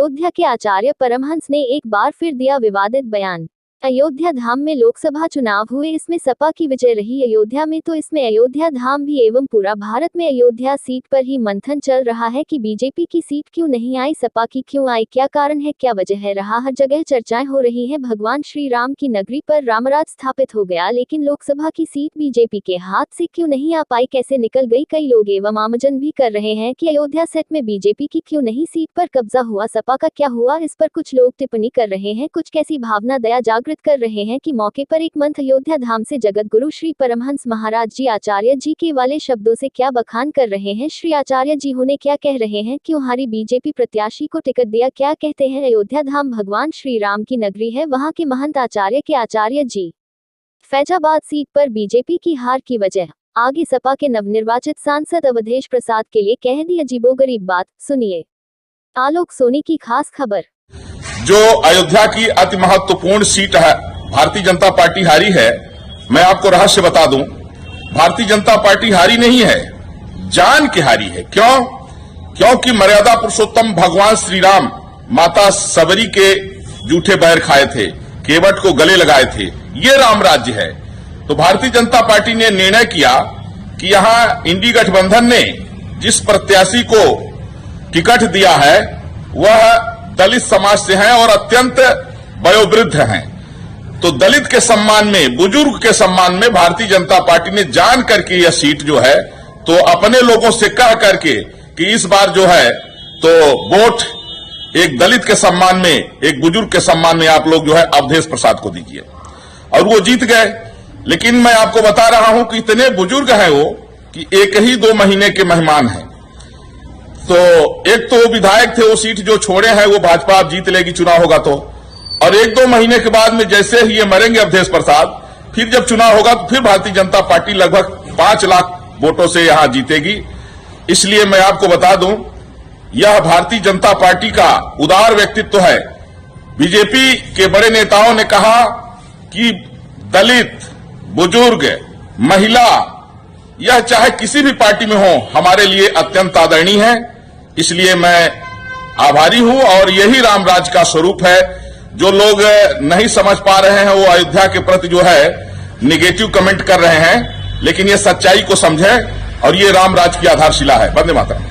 अयोध्या के आचार्य परमहंस ने एक बार फिर दिया विवादित बयान। अयोध्या धाम में लोकसभा चुनाव हुए, इसमें सपा की विजय रही अयोध्या में, तो इसमें अयोध्या धाम भी एवं पूरा भारत में अयोध्या सीट पर ही मंथन चल रहा है कि बीजेपी की सीट क्यों नहीं आई, सपा की क्यों आई, क्या कारण है, क्या वजह है। हर जगह चर्चाएं हो रही हैं। भगवान श्री राम की नगरी पर रामराज स्थापित हो गया, लेकिन लोकसभा की सीट बीजेपी के हाथ से क्यों नहीं आ पाई, कैसे निकल गई। कई लोग एवं आमजन भी कर रहे हैं कि अयोध्या सेट में बीजेपी की क्यों नहीं सीट पर कब्जा हुआ, सपा का क्या हुआ। इस पर कुछ लोग टिप्पणी कर रहे हैं, कुछ कैसी भावना दया जागृत कर रहे हैं कि मौके पर एक मंथ अयोध्या धाम से जगत गुरु श्री परमहंस महाराज जी आचार्य जी के वाले शब्दों से क्या बखान कर रहे हैं। श्री आचार्य जी होने क्या कह रहे हैं, क्यों हारी बीजेपी प्रत्याशी को टिकट दिया, क्या कहते हैं। अयोध्या धाम भगवान श्री राम की नगरी है, वहां के महंत आचार्य के आचार्य जी। फैजाबाद सीट पर बीजेपी की हार की वजह, आगे सपा के नवनिर्वाचित सांसद अवधेश प्रसाद के लिए कह दी अजीबोगरीब बात, सुनिए। आलोक सोनी की खास खबर। जो अयोध्या की अति महत्वपूर्ण सीट है, भारतीय जनता पार्टी हारी है। मैं आपको रहस्य बता दूं, भारतीय जनता पार्टी हारी नहीं है, जान के हारी है। क्यों? क्योंकि मर्यादा पुरुषोत्तम भगवान श्री राम माता सबरी के जूठे बैर खाए थे, केवट को गले लगाए थे, ये राम राज्य है। तो भारतीय जनता पार्टी ने निर्णय किया कि यहां इंडी गठबंधन ने जिस प्रत्याशी को टिकट दिया है वह दलित समाज से हैं और अत्यंत वयोवृद्ध हैं। तो दलित के सम्मान में, बुजुर्ग के सम्मान में भारतीय जनता पार्टी ने जान करके यह सीट जो है तो अपने लोगों से कह करके कि इस बार जो है तो वोट एक दलित के सम्मान में, एक बुजुर्ग के सम्मान में आप लोग जो है अवधेश प्रसाद को दीजिए, और वो जीत गए। लेकिन मैं आपको बता रहा हूं कि इतने बुजुर्ग हैं वो कि एक ही 2 महीने के मेहमान हैं। तो एक तो विधायक थे, वो सीट जो छोड़े हैं वो भाजपा अब जीत लेगी चुनाव होगा तो, और 1-2 महीने के बाद में जैसे ही ये मरेंगे अवधेश प्रसाद, फिर जब चुनाव होगा तो फिर भारतीय जनता पार्टी लगभग 5 लाख वोटों से यहां जीतेगी। इसलिए मैं आपको बता दूं, यह भारतीय जनता पार्टी का उदार व्यक्तित्व है। बीजेपी के बड़े नेताओं ने कहा कि दलित, बुजुर्ग, महिला, यह चाहे किसी भी पार्टी में हो, हमारे लिए अत्यंत आदरणीय है। इसलिए मैं आभारी हूं, और यही रामराज का स्वरूप है। जो लोग नहीं समझ पा रहे हैं वो अयोध्या के प्रति जो है निगेटिव कमेंट कर रहे हैं, लेकिन ये सच्चाई को समझें और ये रामराज की आधारशिला है। वंदे मातरम।